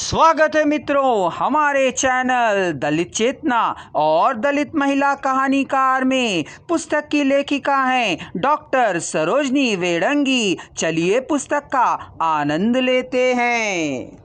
स्वागत है मित्रों हमारे चैनल दलित चेतना और दलित महिला कहानीकार में। पुस्तक की लेखिका हैं डॉक्टर सरोजनी वेडंगी। चलिए पुस्तक का आनंद लेते हैं।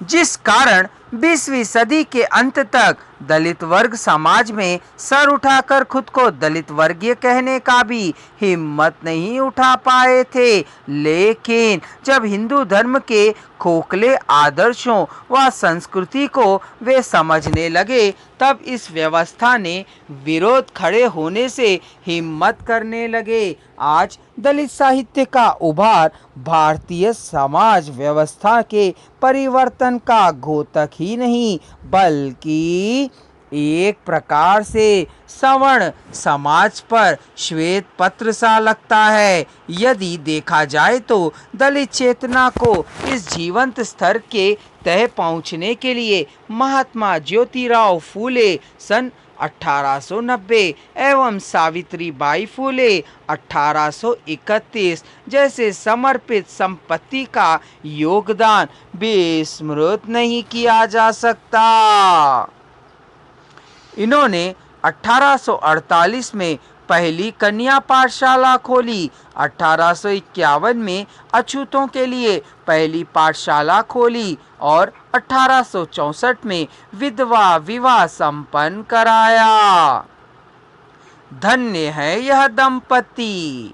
जिस कारण 20वीं सदी के अंत तक दलित वर्ग समाज में सर उठाकर खुद को दलित वर्गीय कहने का भी हिम्मत नहीं उठा पाए थे, लेकिन जब हिंदू धर्म के खोखले आदर्शों व संस्कृति को वे समझने लगे, तब इस व्यवस्था ने विरोध खड़े होने से हिम्मत करने लगे। आज दलित साहित्य का उभार भारतीय समाज व्यवस्था के परिवर्तन का घोतक ही नहीं, बल्कि एक प्रकार से सवर्ण समाज पर श्वेत पत्र सा लगता है। यदि देखा जाए तो दलित चेतना को इस जीवंत स्तर के तह पहुंचने के लिए महात्मा ज्योतिराव फूले सन 1890 एवं सावित्रीबाई फूले 1831 जैसे समर्पित संपत्ति का योगदान बेस्मृत नहीं किया जा सकता। इन्होंने 1848 में पहली कन्या पाठशाला खोली, 1851 में अछूतों के लिए पहली पाठशाला खोली और 1864 में विधवा विवाह संपन्न कराया। धन्य है यह दंपति।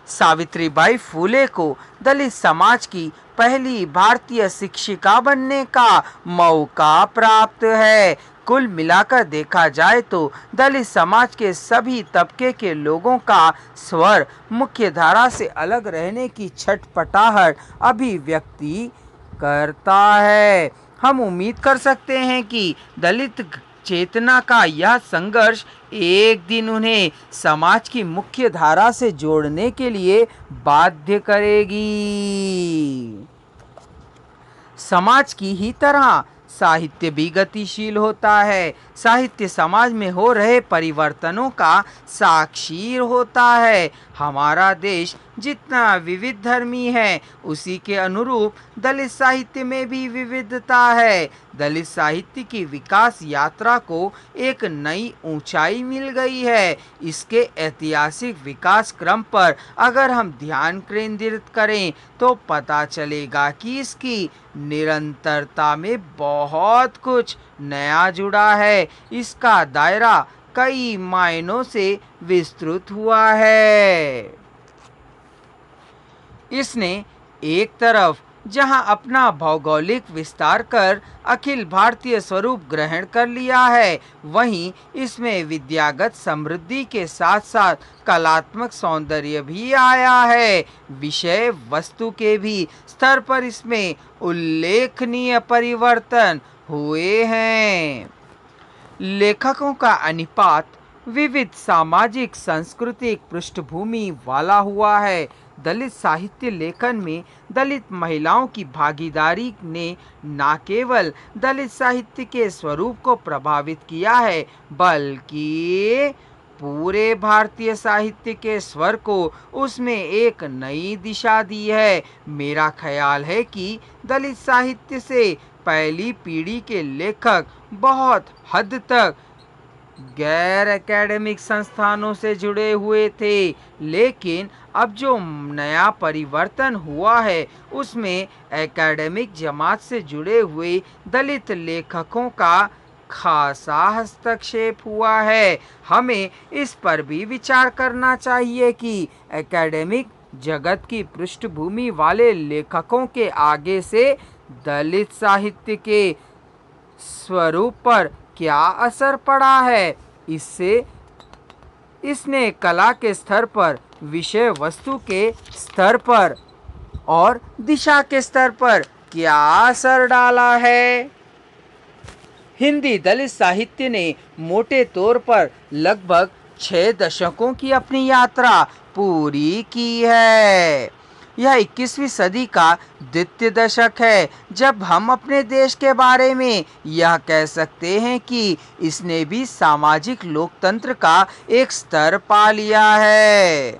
सावित्रीबाई फूले को दलित समाज की पहली भारतीय शिक्षिका बनने का मौका प्राप्त है। कुल मिलाकर देखा जाए तो दलित समाज के सभी तबके के लोगों का स्वर मुख्य धारा से अलग रहने की छटपटाहट अभिव्यक्ति करता है। हम उम्मीद कर सकते हैं कि दलित चेतना का यह संघर्ष एक दिन उन्हें समाज की मुख्य धारा से जोड़ने के लिए बाध्य करेगी। समाज की ही तरह साहित्य भी गतिशील होता है। साहित्य समाज में हो रहे परिवर्तनों का साक्षी होता है। हमारा देश जितना विविध धर्मी है, उसी के अनुरूप दलित साहित्य में भी विविधता है। दलित साहित्य की विकास यात्रा को एक नई ऊंचाई मिल गई है। इसके ऐतिहासिक विकास क्रम पर अगर हम ध्यान केंद्रित करें तो पता चलेगा कि इसकी निरंतरता में बहुत कुछ नया जुड़ा है। इसका दायरा कई मायनों से विस्तृत हुआ है। इसने एक तरफ जहां अपना भौगोलिक विस्तार कर अखिल भारतीय स्वरूप ग्रहण कर लिया है, वहीं इसमें विद्यागत समृद्धि के साथ साथ कलात्मक सौंदर्य भी आया है। विषय वस्तु के भी स्तर पर इसमें उल्लेखनीय परिवर्तन हुए हैं। लेखकों का अनुपात विविध सामाजिक सांस्कृतिक पृष्ठभूमि वाला हुआ है। दलित साहित्य लेखन में दलित महिलाओं की भागीदारी ने न केवल दलित साहित्य के स्वरूप को प्रभावित किया है, बल्कि पूरे भारतीय साहित्य के स्वर को उसमें एक नई दिशा दी है। मेरा ख्याल है कि दलित साहित्य से पहली पीढ़ी के लेखक बहुत हद तक गैर एकेडमिक संस्थानों से जुड़े हुए थे, लेकिन अब जो नया परिवर्तन हुआ है उसमें एकेडमिक जमात से जुड़े हुए दलित लेखकों का खासा हस्तक्षेप हुआ है। हमें इस पर भी विचार करना चाहिए कि एकेडमिक जगत की पृष्ठभूमि वाले लेखकों के आगे से दलित साहित्य के स्वरूप पर क्या असर पड़ा है। इसने कला के स्तर पर, विषय वस्तु के स्तर पर और दिशा के स्तर पर क्या असर डाला है। हिंदी दलित साहित्य ने मोटे तौर पर लगभग 6 दशकों की अपनी यात्रा पूरी की है। यह 21वीं सदी का द्वितीय दशक है जब हम अपने देश के बारे में यह कह सकते हैं कि इसने भी सामाजिक लोकतंत्र का एक स्तर पा लिया है।